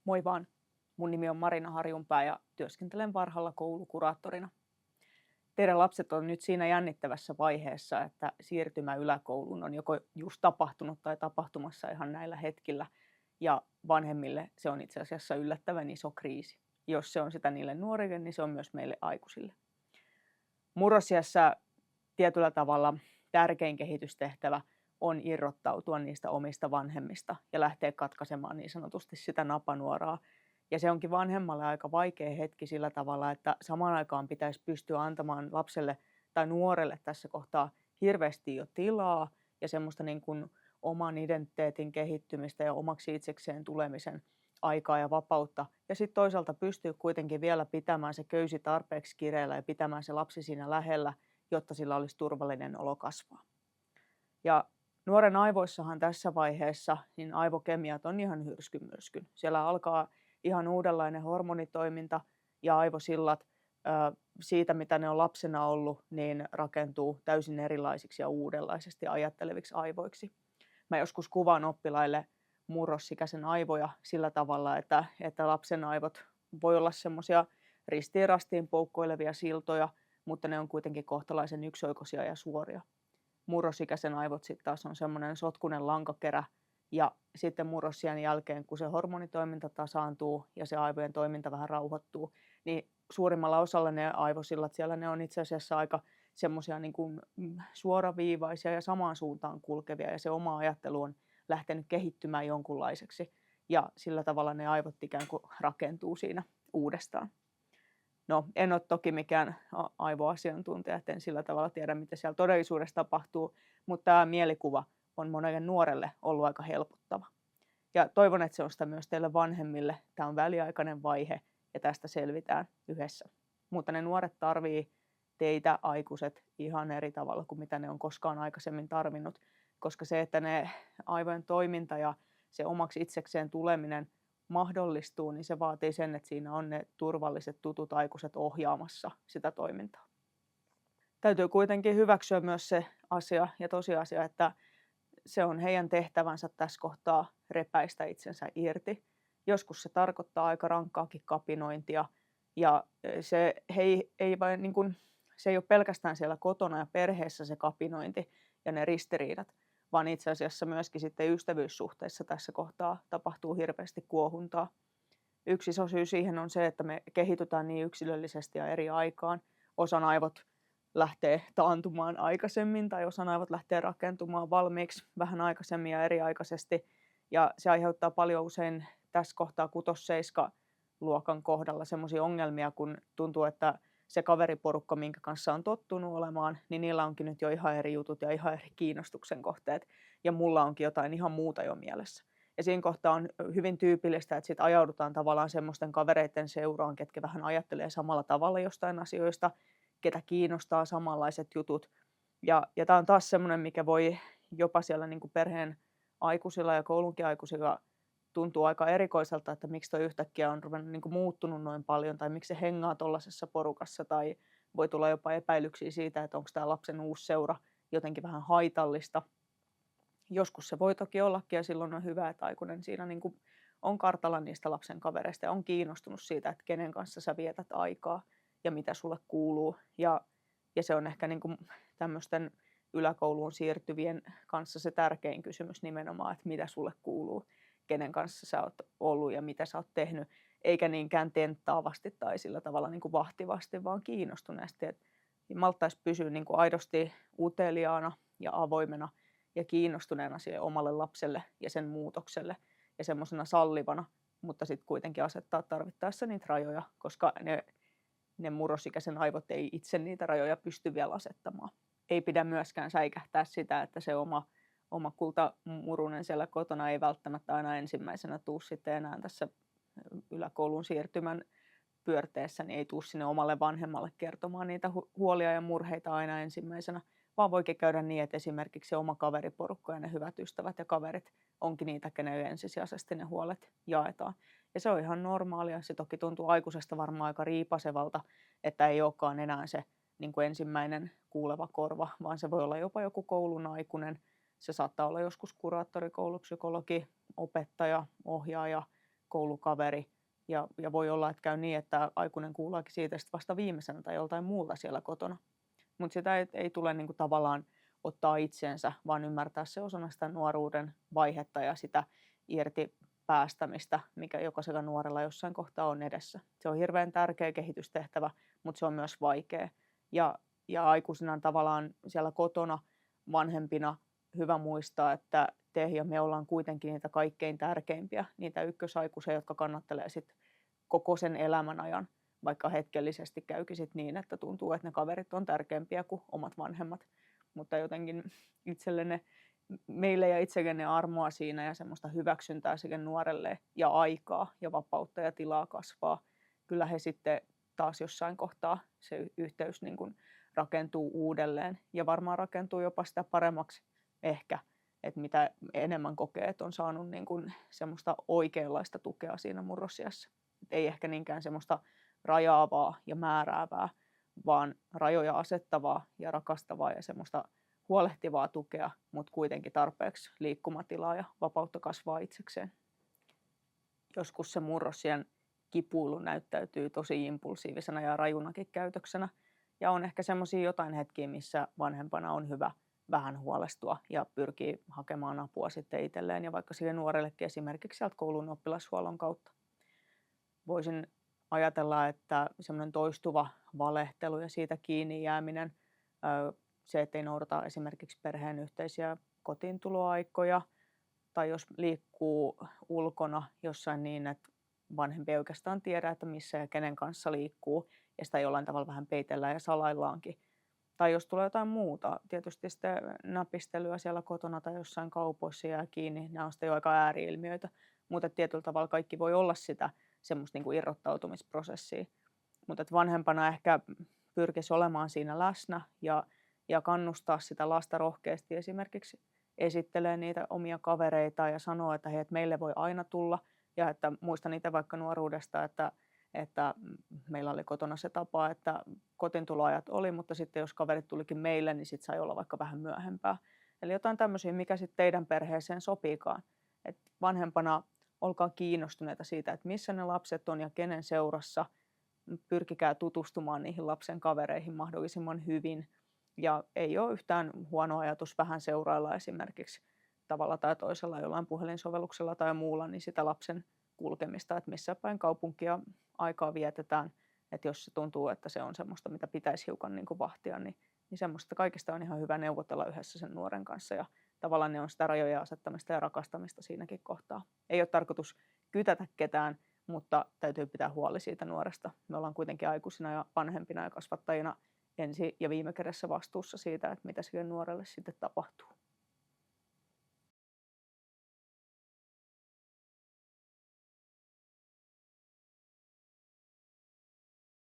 Moi vaan. Mun nimi on Marina Harjunpää ja työskentelen Varhalla koulukuraattorina. Teidän lapset on nyt siinä jännittävässä vaiheessa, että siirtymä yläkouluun on joko just tapahtunut tai tapahtumassa ihan näillä hetkillä. Ja vanhemmille se on itse asiassa yllättävän iso kriisi. Jos se on sitä niille nuorille, niin se on myös meille aikuisille. Murrosiässä tietyllä tavalla tärkein kehitystehtävä on irrottautua niistä omista vanhemmista ja lähteä katkaisemaan niin sanotusti sitä napanuoraa. Ja se onkin vanhemmalle aika vaikea hetki sillä tavalla, että samaan aikaan pitäisi pystyä antamaan lapselle tai nuorelle tässä kohtaa hirveästi jo tilaa ja semmoista niin kuin oman identiteetin kehittymistä ja omaksi itsekseen tulemisen aikaa ja vapautta. Ja sitten toisaalta pystyy kuitenkin vielä pitämään se köysi tarpeeksi kireellä ja pitämään se lapsi siinä lähellä, jotta sillä olisi turvallinen olo kasvaa. Ja nuoren aivoissahan tässä vaiheessa niin aivokemiat on ihan hyrskyn. Siellä alkaa ihan uudenlainen hormonitoiminta ja aivosillat siitä, mitä ne on lapsena ollut, niin rakentuu täysin erilaisiksi ja uudenlaisesti ajatteleviksi aivoiksi. Mä joskus kuvaan oppilaille murrosikäisen aivoja sillä tavalla, että lapsen aivot voi olla semmoisia ristiin rastiin poukkoilevia siltoja, mutta ne on kuitenkin kohtalaisen yksioikoisia ja suoria. Murrosikäisen aivot sitten taas on semmoinen sotkunen lankakerä, ja sitten murrosiän jälkeen, kun se hormonitoiminta tasaantuu ja se aivojen toiminta vähän rauhoittuu, niin suurimmalla osalla ne aivosillat siellä ne on itse asiassa aika semmoisia niin kuin suoraviivaisia ja samaan suuntaan kulkevia, ja se oma ajattelu on lähtenyt kehittymään jonkunlaiseksi, ja sillä tavalla ne aivot ikään kuin rakentuu siinä uudestaan. No, en ole toki mikään aivoasiantuntija, en sillä tavalla tiedä, mitä siellä todellisuudessa tapahtuu, mutta tämä mielikuva on monelle nuorelle ollut aika helpottava. Ja toivon, että se on sitä myös teille vanhemmille. Tämä on väliaikainen vaihe ja tästä selvitään yhdessä. Mutta ne nuoret tarvii teitä aikuiset ihan eri tavalla kuin mitä ne on koskaan aikaisemmin tarvinnut, koska se, että ne aivojen toiminta ja se omaksi itsekseen tuleminen mahdollistuu, niin se vaatii sen, että siinä on ne turvalliset tutut aikuiset ohjaamassa sitä toimintaa. Täytyy kuitenkin hyväksyä myös se asia ja tosiasia, että se on heidän tehtävänsä tässä kohtaa repäistä itsensä irti. Joskus se tarkoittaa aika rankkaakin kapinointia ja se ei ole pelkästään siellä kotona ja perheessä se kapinointi ja ne ristiriidat, vaan itse asiassa myöskin sitten ystävyyssuhteissa tässä kohtaa tapahtuu hirveästi kuohuntaa. Yksi iso syy siihen on se, että me kehitytään niin yksilöllisesti ja eri aikaan. Osan aivot lähtee taantumaan aikaisemmin tai osan aivot lähtee rakentumaan valmiiksi vähän aikaisemmin ja eriaikaisesti. Ja se aiheuttaa paljon usein tässä kohtaa 6-7 luokan kohdalla semmoisia ongelmia, kun tuntuu, että se kaveriporukka, minkä kanssa on tottunut olemaan, niin niillä onkin nyt jo ihan eri jutut ja ihan eri kiinnostuksen kohteet. Ja mulla onkin jotain ihan muuta jo mielessä. Ja siinä kohtaa on hyvin tyypillistä, että sit ajaudutaan tavallaan semmoisten kavereiden seuraan, ketkä vähän ajattelee samalla tavalla jostain asioista, ketä kiinnostaa samanlaiset jutut. Ja tämä on taas semmoinen, mikä voi jopa siellä niin kuin perheen aikuisilla ja koulunkin aikuisilla tuntuu aika erikoiselta, että miksi toi yhtäkkiä on ruvennut niin kuin muuttunut noin paljon, tai miksi se hengaa tuollaisessa porukassa, tai voi tulla jopa epäilyksiä siitä, että onko tämä lapsen uusi seura jotenkin vähän haitallista. Joskus se voi toki ollakin, ja silloin on hyvä, että aikuinen siinä niin kuin on kartalla niistä lapsen kavereista ja on kiinnostunut siitä, että kenen kanssa sä vietät aikaa ja mitä sulle kuuluu. Ja se on ehkä niin kuin tämmöisten yläkouluun siirtyvien kanssa se tärkein kysymys nimenomaan, että mitä sulle kuuluu, kenen kanssa sä oot ollut ja mitä sä oot tehnyt, eikä niinkään tenttaavasti tai sillä tavalla niin kuin vahtivasti, vaan kiinnostuneesti, että malttaisi pysyä niin kuin aidosti uteliaana ja avoimena ja kiinnostuneena sille omalle lapselle ja sen muutokselle ja semmoisena sallivana, mutta sitten kuitenkin asettaa tarvittaessa niitä rajoja, koska ne murrosikäisen aivot ei itse niitä rajoja pysty vielä asettamaan. Ei pidä myöskään säikähtää sitä, että se oma kultamurunen siellä kotona ei välttämättä aina ensimmäisenä tuu sitten enää tässä yläkoulun siirtymän pyörteessä, niin ei tuu sinne omalle vanhemmalle kertomaan niitä huolia ja murheita aina ensimmäisenä, vaan voikin käydä niin, että esimerkiksi se oma kaveriporukka ja ne hyvät ystävät ja kaverit onkin niitä, kenelle ensisijaisesti ne huolet jaetaan. Ja se on ihan normaalia. Se toki tuntuu aikuisesta varmaan aika riipasevalta, että ei olekaan enää se niin kuin ensimmäinen kuuleva korva, vaan se voi olla jopa joku koulun aikuinen. Se saattaa olla joskus kuraattori, koulupsykologi, opettaja, ohjaaja, koulukaveri, ja voi olla, että käy niin, että aikuinen kuuleekin siitä sit vasta viimeisenä tai joltain muulta siellä kotona. Mutta sitä ei tule niinku tavallaan ottaa itseensä, vaan ymmärtää se osana sitä nuoruuden vaihetta ja sitä irti päästämistä, mikä jokaisella nuorella jossain kohtaa on edessä. Se on hirveän tärkeä kehitystehtävä, mutta se on myös vaikea. Ja aikuisena on tavallaan siellä kotona vanhempina hyvä muistaa, että te ja me ollaan kuitenkin niitä kaikkein tärkeimpiä, niitä ykkösaikuisia, jotka kannattelee sit koko sen elämän ajan, vaikka hetkellisesti käykin sit niin, että tuntuu, että ne kaverit on tärkeämpiä kuin omat vanhemmat. Mutta jotenkin meille ja itsellenne armoa siinä ja semmoista hyväksyntää sekä nuorelle ja aikaa ja vapautta ja tilaa kasvaa. Kyllä he sitten taas jossain kohtaa se yhteys niin kuin rakentuu uudelleen ja varmaan rakentuu jopa sitä paremmaksi ehkä, että mitä enemmän kokee, että on saanut niin kuin semmoista oikeanlaista tukea siinä murrosiässä. Ei ehkä niinkään semmoista rajaavaa ja määräävää, vaan rajoja asettavaa ja rakastavaa ja semmoista huolehtivaa tukea, mutta kuitenkin tarpeeksi liikkumatilaa ja vapautta kasvaa itsekseen. Joskus se murrosiän kipuilu näyttäytyy tosi impulsiivisena ja rajunakin käytöksenä. Ja on ehkä semmoisia jotain hetkiä, missä vanhempana on hyvä vähän huolestua ja pyrkii hakemaan apua sitten itselleen ja vaikka sille nuorellekin esimerkiksi sieltä koulun oppilashuollon kautta. Voisin ajatella, että semmoinen toistuva valehtelu ja siitä kiinni jääminen, se, ettei noudata esimerkiksi perheen yhteisiä kotiintuloaikoja tai jos liikkuu ulkona jossain niin, että vanhempi ei oikeastaan tiedä, että missä ja kenen kanssa liikkuu ja sitä jollain tavalla vähän peitellään ja salaillaankin. Tai jos tulee jotain muuta, tietysti sitten näpistelyä siellä kotona tai jossain kaupoissa jää kiinni, nämä on sitten jo aika ääriilmiöitä, mutta tietyllä tavalla kaikki voi olla sitä semmoista niin kuin irrottautumisprosessia. Mutta vanhempana ehkä pyrkisi olemaan siinä läsnä ja kannustaa sitä lasta rohkeasti esimerkiksi esittelee niitä omia kavereita ja sanoo, että hei, että meille voi aina tulla. Ja että muistan itse vaikka nuoruudesta, että meillä oli kotona se tapa, että kotiintuloajat oli, mutta sitten jos kaverit tulikin meille, niin sitten sai olla vaikka vähän myöhempää. Eli jotain tämmöisiä, mikä sitten teidän perheeseen sopiikaan. Et vanhempana olkaa kiinnostuneita siitä, että missä ne lapset on ja kenen seurassa. Pyrkikää tutustumaan niihin lapsen kavereihin mahdollisimman hyvin. Ja ei ole yhtään huono ajatus vähän seurailla esimerkiksi tavalla tai toisella jollain puhelinsovelluksella tai muulla, niin sitä lapsen kulkemista, että missä päin kaupunkia aikaa vietetään. Että jos se tuntuu, että se on semmoista, mitä pitäisi hiukan niin kuin vahtia, niin semmoista kaikista on ihan hyvä neuvotella yhdessä sen nuoren kanssa. Ja tavallaan ne on sitä rajojen asettamista ja rakastamista siinäkin kohtaa. Ei ole tarkoitus kytätä ketään, mutta täytyy pitää huoli siitä nuoresta. Me ollaan kuitenkin aikuisina ja vanhempina ja kasvattajina ensi ja viime kädessä vastuussa siitä, että mitä sille nuorelle sitten tapahtuu.